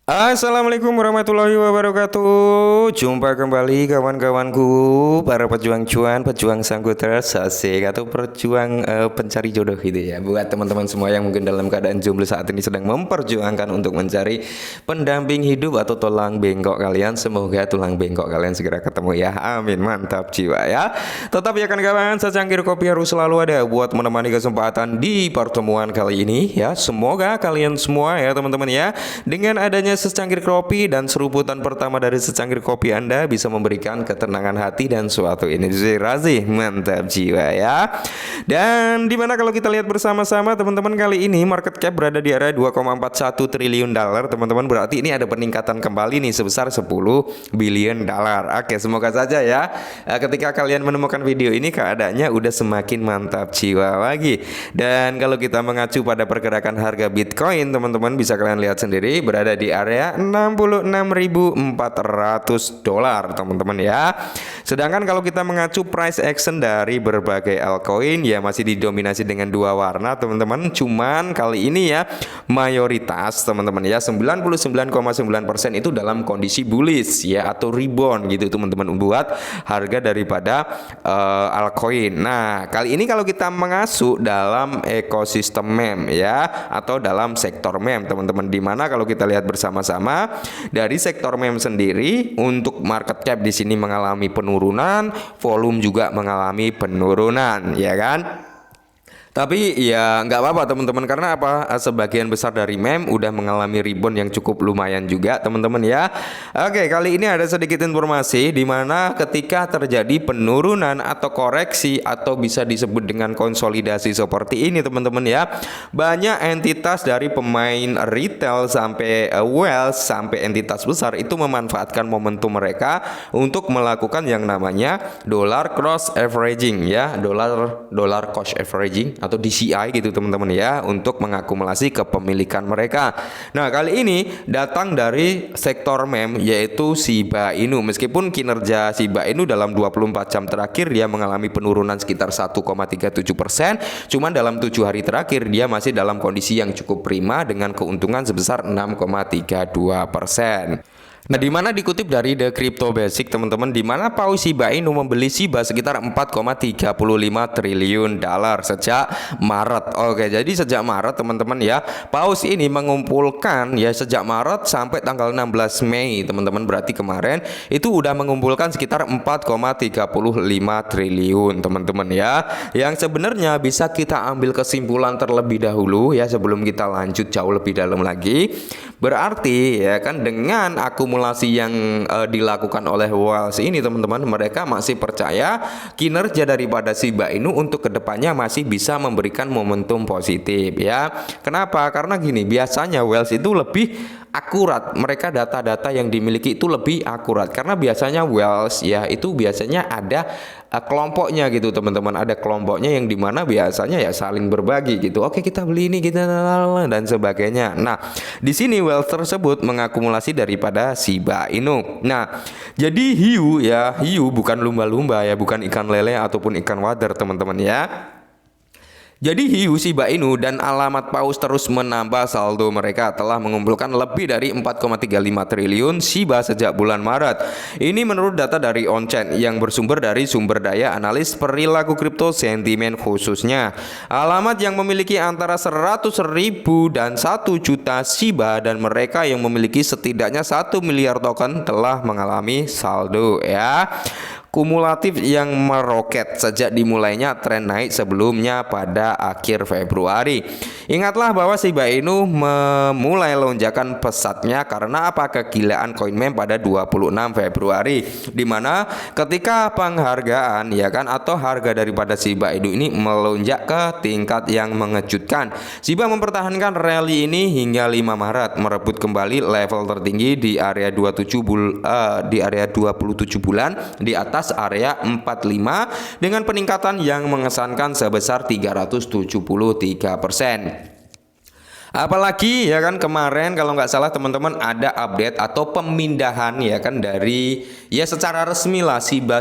Assalamualaikum warahmatullahi wabarakatuh. Jumpa kembali kawan-kawanku, para pejuang cuan, pejuang sangguter asik atau pejuang pencari jodoh gitu ya. Buat teman-teman semua yang mungkin dalam keadaan jomblo saat ini sedang memperjuangkan untuk mencari pendamping hidup atau tulang bengkok kalian, semoga tulang bengkok kalian segera ketemu ya. Amin, mantap jiwa ya. Tetap ya kawan-kawan, secangkir kopi harus selalu ada buat menemani kesempatan di pertemuan kali ini ya. Semoga kalian semua ya teman-teman ya, dengan adanya secangkir kopi dan seruputan pertama dari secangkir kopi Anda bisa memberikan ketenangan hati dan suatu inspirasi. Mantap jiwa ya. Dan dimana kalau kita lihat bersama-sama teman-teman, kali ini market cap berada di area 2,41 triliun dolar teman-teman. Berarti ini ada peningkatan kembali nih sebesar 10 billion dolar. Oke, semoga saja ya ketika kalian menemukan video ini keadaannya udah semakin mantap jiwa lagi. Dan kalau kita mengacu pada pergerakan harga Bitcoin teman-teman, bisa kalian lihat sendiri berada di area 66.400 dolar teman-teman ya. Sedangkan kalau kita mengacu price action dari berbagai altcoin ya masih didominasi dengan dua warna teman-teman. Cuman kali ini ya mayoritas teman-teman ya 99,9% itu dalam kondisi bullish ya atau rebound gitu teman-teman buat harga daripada altcoin. Nah, kali ini kalau kita mengacu dalam ekosistem meme ya atau dalam sektor meme teman-teman, dimana kalau kita lihat bersama-sama dari sektor meme sendiri untuk market cap di sini mengalami penurunan, volume juga mengalami penurunan ya kan. Tapi ya nggak apa-apa teman-teman, karena apa? Sebagian besar dari meme udah mengalami rebound yang cukup lumayan juga teman-teman ya. Oke, kali ini ada sedikit informasi di mana ketika terjadi penurunan atau koreksi atau bisa disebut dengan konsolidasi seperti ini teman-teman ya, banyak entitas dari pemain retail sampai wealth sampai entitas besar itu memanfaatkan momentum mereka untuk melakukan yang namanya dollar cross averaging ya, dollar cost averaging atau DCI gitu teman-teman ya, untuk mengakumulasi kepemilikan mereka. Nah, kali ini datang dari sektor meme yaitu Shiba Inu. Meskipun kinerja Shiba Inu dalam 24 jam terakhir dia mengalami penurunan sekitar 1,37%, cuman dalam 7 hari terakhir dia masih dalam kondisi yang cukup prima dengan keuntungan sebesar 6,32%. Nah, di mana dikutip dari The Crypto Basic teman-teman, di mana Paus Shiba Inu membeli Shiba sekitar 4,35 triliun dolar sejak Maret. Oke, jadi sejak Maret teman-teman ya, Paus ini mengumpulkan ya sejak Maret sampai tanggal 16 Mei teman-teman, berarti kemarin itu udah mengumpulkan sekitar 4,35 triliun teman-teman ya. Yang sebenarnya bisa kita ambil kesimpulan terlebih dahulu ya sebelum kita lanjut jauh lebih dalam lagi. Berarti ya kan dengan akumulasi yang dilakukan oleh Wells ini teman-teman, mereka masih percaya kinerja daripada Shiba Inu untuk kedepannya masih bisa memberikan momentum positif ya. Kenapa? Karena gini, biasanya Wells itu lebih akurat, mereka data-data yang dimiliki itu lebih akurat karena biasanya Wells ya itu biasanya ada kelompoknya gitu teman-teman, ada kelompoknya yang dimana biasanya ya saling berbagi gitu. Oke, kita beli ini kita dan sebagainya. Nah, di sini Wells tersebut mengakumulasi daripada Shiba Inu. Nah, jadi hiu ya, hiu bukan lumba-lumba ya, bukan ikan lele ataupun ikan wader teman-teman ya. Jadi hiu Shiba Inu dan alamat paus terus menambah saldo mereka telah mengumpulkan lebih dari 4,35 triliun Shiba sejak bulan Maret. Ini menurut data dari Onchain yang bersumber dari sumber daya analis perilaku kripto sentimen khususnya. Alamat yang memiliki antara 100.000 dan 1 juta Shiba dan mereka yang memiliki setidaknya 1 miliar token telah mengalami saldo ya kumulatif yang meroket sejak dimulainya tren naik sebelumnya pada akhir Februari. Ingatlah bahwa Shiba Inu memulai lonjakan pesatnya karena apa? Kegilaan koin meme pada 26 Februari, di mana ketika penghargaan ya kan atau harga daripada Shiba Inu ini melonjak ke tingkat yang mengejutkan. Shiba mempertahankan rally ini hingga 5 Maret merebut kembali level tertinggi di area 27 bulan di atas area 45 dengan peningkatan yang mengesankan sebesar 373%. Apalagi ya kan kemarin kalau nggak salah teman-teman ada update atau pemindahan ya kan dari ya secara resmi lah Shiba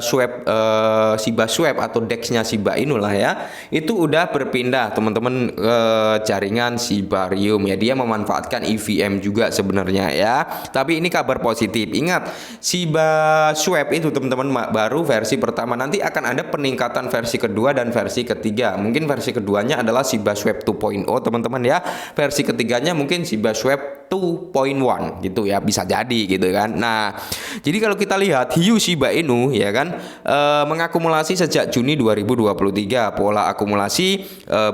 Swap atau DEX-nya Shiba Inu lah ya. Itu udah berpindah teman-teman ke jaringan Shibarium ya. Dia memanfaatkan EVM juga sebenarnya ya. Tapi ini kabar positif. Ingat, Shiba Swap itu teman-teman baru versi pertama, nanti akan ada peningkatan versi kedua dan versi ketiga. Mungkin versi keduanya adalah Shiba Swap 2.0 teman-teman ya. Versi ketiganya mungkin Shiba Swap 2.1 gitu ya, bisa jadi gitu kan. Nah, jadi kalau kita lihat hiu Shiba Inu ya kan mengakumulasi sejak Juni 2023. Pola akumulasi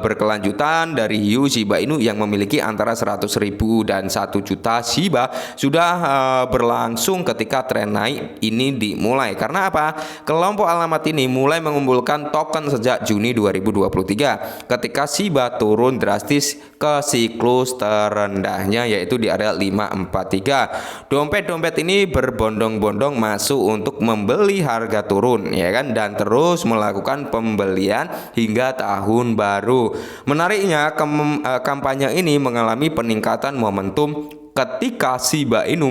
berkelanjutan dari hiu Shiba Inu yang memiliki antara 100.000 dan 1 juta Shiba sudah berlangsung ketika tren naik ini dimulai. Karena apa? Kelompok alamat ini mulai mengumpulkan token sejak Juni 2023 ketika Shiba turun drastis ke siklus terendahnya yaitu di area 543. Dompet-dompet ini berbondong-bondong masuk untuk membeli harga turun ya kan, dan terus melakukan pembelian hingga tahun baru. Menariknya kampanye ini mengalami peningkatan momentum ketika Shiba Inu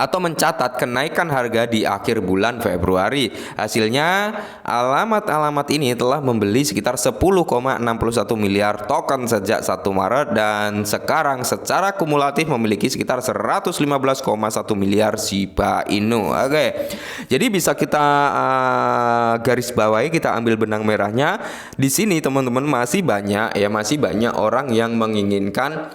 mencatat kenaikan harga di akhir bulan Februari. Hasilnya, alamat-alamat ini telah membeli sekitar 10,61 miliar token sejak 1 Maret dan sekarang secara kumulatif memiliki sekitar 115,1 miliar Shiba Inu. Oke. Jadi bisa kita garis bawahi, kita ambil benang merahnya. Di sini teman-teman masih banyak orang yang menginginkan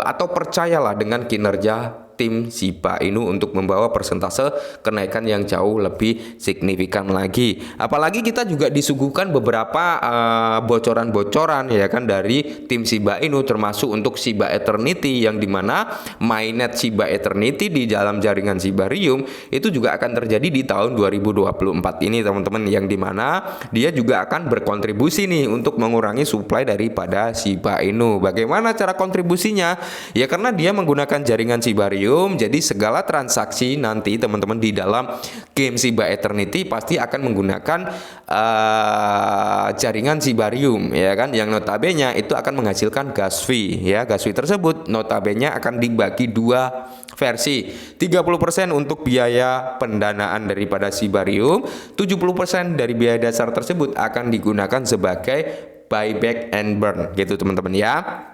atau percayalah dengan kinerja tim Shiba Inu untuk membawa persentase kenaikan yang jauh lebih signifikan lagi. Apalagi kita juga disuguhkan beberapa bocoran-bocoran ya kan dari tim Shiba Inu, termasuk untuk Shiba Eternity, yang dimana mainnet Shiba Eternity di dalam jaringan Shibarium itu juga akan terjadi di tahun 2024 ini teman-teman, yang dimana dia juga akan berkontribusi nih untuk mengurangi supply daripada Shiba Inu. Bagaimana cara kontribusinya? Ya karena dia menggunakan jaringan Shibarium, jadi segala transaksi nanti teman-teman di dalam game Shiba Eternity pasti akan menggunakan jaringan Shibarium ya kan, yang notabene itu akan menghasilkan gas fee ya. Gas fee tersebut notabene akan dibagi dua versi, 30% untuk biaya pendanaan daripada Shibarium, 70% dari biaya dasar tersebut akan digunakan sebagai buyback and burn gitu teman-teman ya.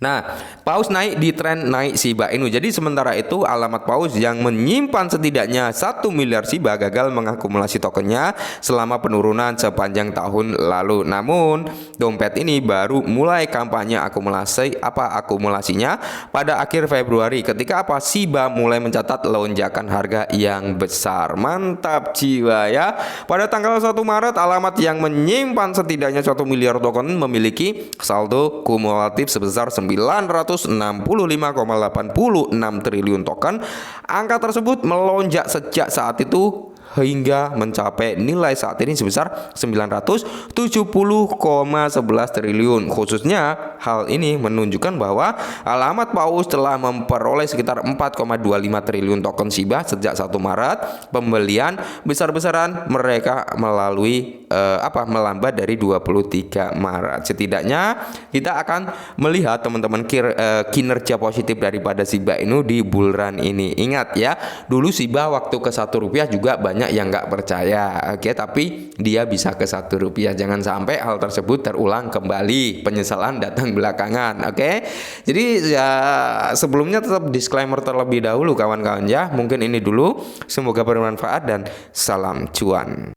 Nah, paus naik di tren naik Shiba Inu. Jadi sementara itu alamat paus yang menyimpan setidaknya 1 miliar Shiba gagal mengakumulasi tokennya selama penurunan sepanjang tahun lalu. Namun, dompet ini baru mulai kampanye akumulasinya pada akhir Februari ketika Shiba mulai mencatat lonjakan harga yang besar. Mantap jiwa ya. Pada tanggal 1 Maret alamat yang menyimpan setidaknya 1 miliar token memiliki saldo kumulatif sebesar 965,86 triliun token. Angka tersebut melonjak sejak saat itu hingga mencapai nilai saat ini sebesar 970,11 triliun. Khususnya hal ini menunjukkan bahwa alamat paus telah memperoleh sekitar 4,25 triliun token Shiba sejak 1 Maret. Pembelian besar-besaran mereka melalui melambat dari 23 Maret. Setidaknya kita akan melihat teman-teman kinerja positif daripada Shiba Inu di bull run ini. Ingat ya, dulu Shiba waktu ke Rp1 juga banyak yang nggak percaya, oke, tapi dia bisa ke Rp1. Jangan sampai hal tersebut terulang kembali, penyesalan datang belakangan, oke. Jadi ya sebelumnya tetap disclaimer terlebih dahulu kawan-kawan ya. Mungkin ini dulu, semoga bermanfaat dan salam cuan.